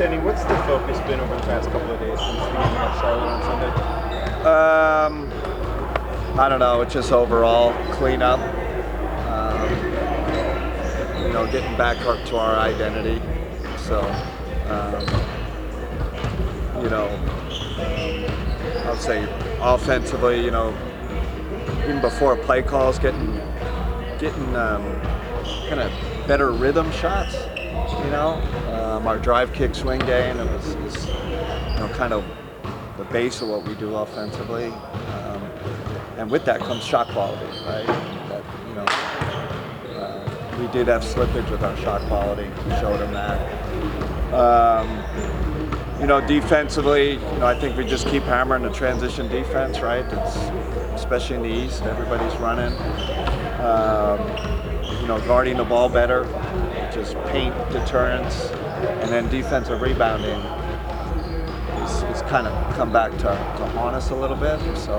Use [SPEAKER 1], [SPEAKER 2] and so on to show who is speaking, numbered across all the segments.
[SPEAKER 1] Kenny, what's the focus been over the past couple of days since the game against Charlotte on Sunday?
[SPEAKER 2] I don't know. It's just overall cleanup. Getting back up to our identity. So, I'll say offensively, even before play calls, getting kind of better rhythm shots. Our drive, kick, swing game. It was kind of the base of what we do offensively, and with that comes shot quality, right? That, we did have slippage with our shot quality. We showed them that. Defensively, I think we just keep hammering the transition defense, right? It's, especially in the East, everybody's running. Guarding the ball better, just paint deterrence, and then defensive rebounding is kind of come back to haunt us a little bit. So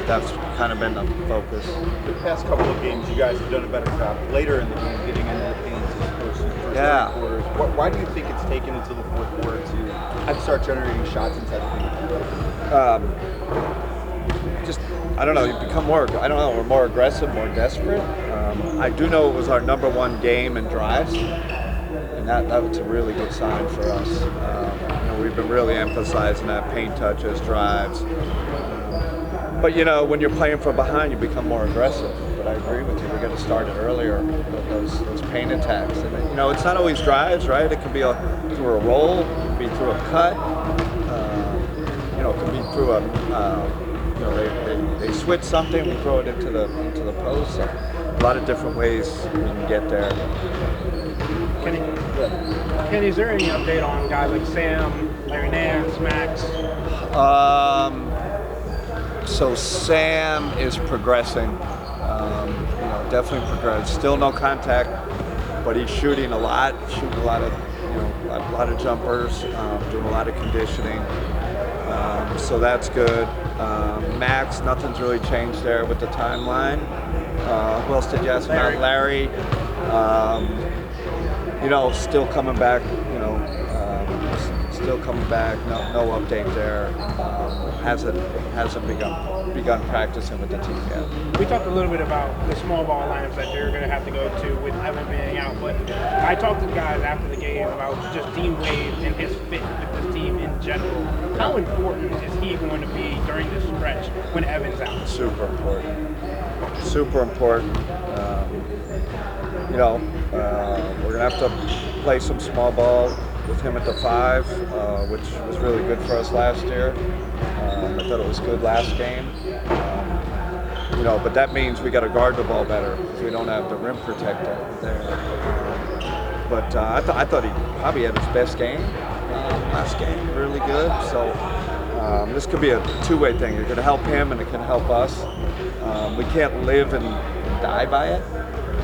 [SPEAKER 2] that's kind of been the focus.
[SPEAKER 1] The past couple of games, you guys have done a better job later in the game getting into the paint as opposed to the first three quarters. Why do you think it's taken until the fourth quarter to start generating shots inside the paint?
[SPEAKER 2] I don't know. You become more. I don't know. We're more aggressive, more desperate. I do know it was our number one game in drives, and that was a really good sign for us. We've been really emphasizing that paint touches, drives. But when you're playing from behind, you become more aggressive. But I agree with you. We got to start it earlier. Those paint attacks, and it's not always drives, right? It can be through a roll, it can be through a cut, it can be through a. They switch something, we throw it into the post. So a lot of different ways we can get there.
[SPEAKER 3] Kenny, is there any update on guys like Sam, Larry Nance, Max?
[SPEAKER 2] So Sam is progressing. Definitely progressed. Still no contact, but he's shooting a lot of a lot of jumpers, doing a lot of conditioning. So that's good. Max, nothing's really changed there with the timeline. Who else did you ask about? Larry. Still coming back. Still coming back. No update there. Hasn't begun practicing with the team yet.
[SPEAKER 3] We talked a little bit about the small ball lineups that you're going to have to go to with Evan being out, but I talked to the guys after the game about just Dean Wade and his fit with this team in general. How important is he going to be during this stretch when Evan's out?
[SPEAKER 2] Super important. Super important. We're going to have to play some small ball with him at the 5, which was really good for us last year. I thought it was good last game. But that means we got to guard the ball better because we don't have the rim protector there. But I thought he probably had his best game last game. Really good. So this could be a two-way thing. You're going to help him, and it can help us. We can't live and die by it,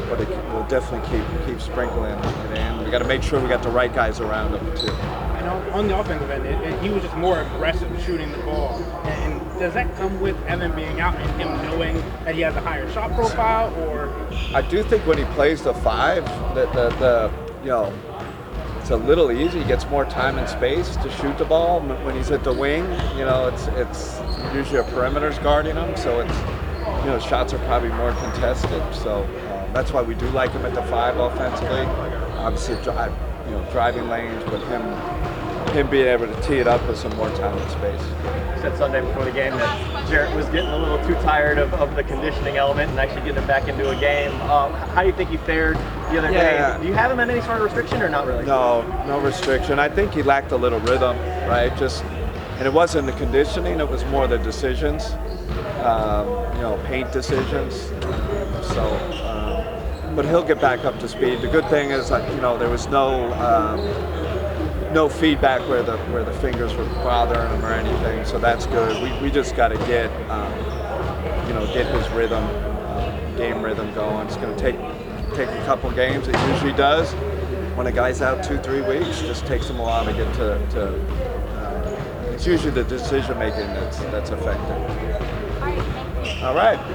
[SPEAKER 2] but we'll definitely keep sprinkling it in. We got to make sure we got the right guys around him too.
[SPEAKER 3] And on the offensive end, he was just more aggressive shooting the ball. And does that come with Evan being out and him knowing that he has a higher shot profile, or? I
[SPEAKER 2] do think when he plays the 5, it's a little easy. He gets more time and space to shoot the ball. When he's at the wing, it's usually a perimeter's guarding him, so it's shots are probably more contested. So that's why we do like him at the 5 offensively. Obviously, driving lanes, but him being able to tee it up with some more time and space.
[SPEAKER 4] You said Sunday before the game that Jarrett was getting a little too tired of the conditioning element and actually getting him back into a game. How do you think he fared the other day? Do you have him in any sort of restriction or not really?
[SPEAKER 2] No restriction. I think he lacked a little rhythm, right? And it wasn't the conditioning, it was more the decisions, paint decisions. But he'll get back up to speed. The good thing is that there was no feedback where the fingers were bothering him or anything, so that's good. We just got to get his rhythm, game rhythm going. It's going to take a couple games. It usually does. When a guy's out 2-3 weeks, it just takes him a while to get to. It's usually the decision making that's affected. All right.